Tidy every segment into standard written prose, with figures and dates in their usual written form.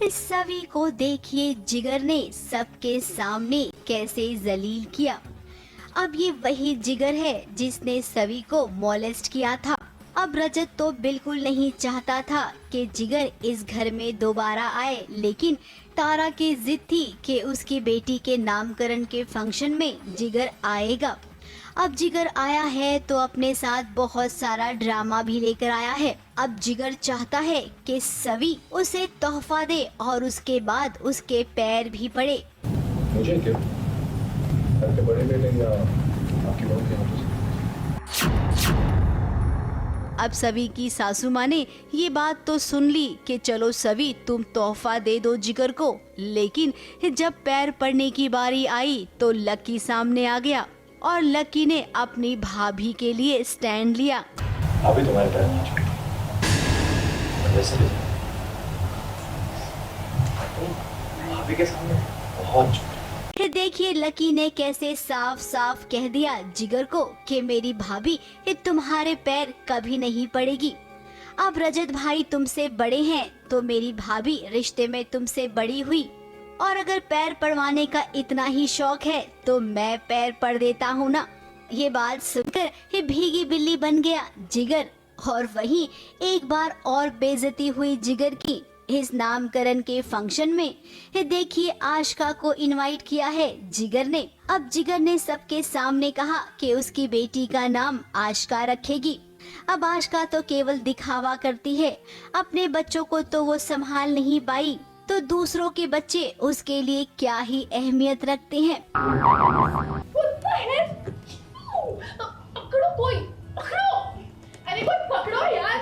इस सभी को देखिए जिगर ने सबके सामने कैसे जलील किया। अब ये वही जिगर है जिसने सभी को मॉलेस्ट किया था। अब रजत तो बिल्कुल नहीं चाहता था कि जिगर इस घर में दोबारा आए, लेकिन तारा की जिद थी कि उसकी बेटी के नामकरण के फंक्शन में जिगर आएगा। अब जिगर आया है तो अपने साथ बहुत सारा ड्रामा भी लेकर आया है। अब जिगर चाहता है कि सभी उसे तोहफा दे और उसके बाद उसके पैर भी पड़े। मुझे क्यों? घर के बड़े बेटे या आपकी बहू के हाथों से? अब सभी की सासू माँ ने ये बात तो सुन ली कि चलो सभी तुम तोहफा दे दो जिगर को, लेकिन जब पैर पड़ने की बारी आई तो लकी सामने आ गया और लकी ने अपनी भाभी के लिए स्टैंड लिया। अभी तुम्हारे पैर नहीं छूटे। वैसे भी भाभी के सामने बहुत झूठ। देखिए लकी ने कैसे साफ साफ कह दिया जिगर को कि मेरी भाभी तुम्हारे पैर कभी नहीं पड़ेगी। अब रजत भाई तुमसे बड़े हैं तो मेरी भाभी रिश्ते में तुमसे बड़ी हुई, और अगर पैर पड़वाने का इतना ही शौक है तो मैं पैर पड़ देता हूँ ना। ये बात सुनकर ये भीगी बिल्ली बन गया जिगर, और वहीं एक बार और बेइज्जती हुई जिगर की। इस नामकरण के फंक्शन में देखिए आशिका को इनवाइट किया है जिगर ने। अब जिगर ने सबके सामने कहा कि उसकी बेटी का नाम आशिका रखेगी। अब आशिका तो केवल दिखावा करती है, अपने बच्चों को तो वो संभाल नहीं पाई, तो दूसरों के बच्चे उसके लिए क्या ही अहमियत रखते हैं। पकड़ो कोई, पकड़ो, अरे कोई पकड़ो यार।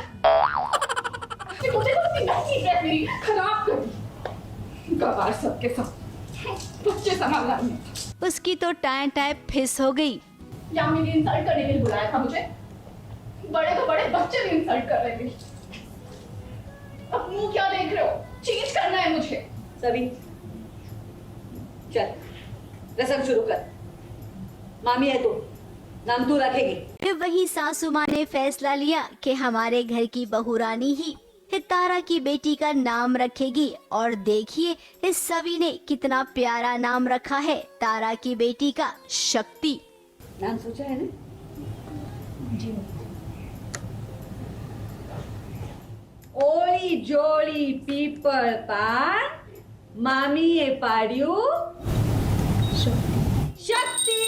मुझे तो चीज है मेरी खराब कर दी। गवार सबके सब बच्चे संभालना नहीं। उसकी तो टाइम टाइप फिस हो गई। या मेरी इंसल्ट करने के लिए बुलाया था मुझे? बड़े तो बड़े बच्चे भी इंसल्ट कर रहे थे। अब मुंह क्या देख रहे हो? चेंज करना है मुझे। सभी चल रसम शुरू कर। मामी है तू, नाम तू रखेगी। वही सासू माँ ने फैसला लिया कि हमारे घर की बहू रानी ही तारा की बेटी का नाम रखेगी। और देखिए इस सभी ने कितना प्यारा नाम रखा है तारा की बेटी का, शक्ति। नाम सोचा है ना? जी ओली जोली पीपल पान मामी ए पाड्यू शक्ति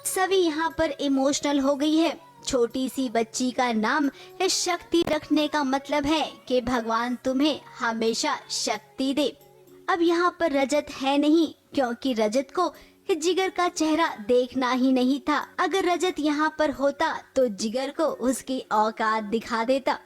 सभी यहाँ पर इमोशनल हो गई है। छोटी सी बच्ची का नाम शक्ति रखने का मतलब है कि भगवान तुम्हें हमेशा शक्ति दे। अब यहाँ पर रजत है नहीं, क्योंकि रजत को जिगर का चेहरा देखना ही नहीं था। अगर रजत यहाँ पर होता तो जिगर को उसकी औकात दिखा देता।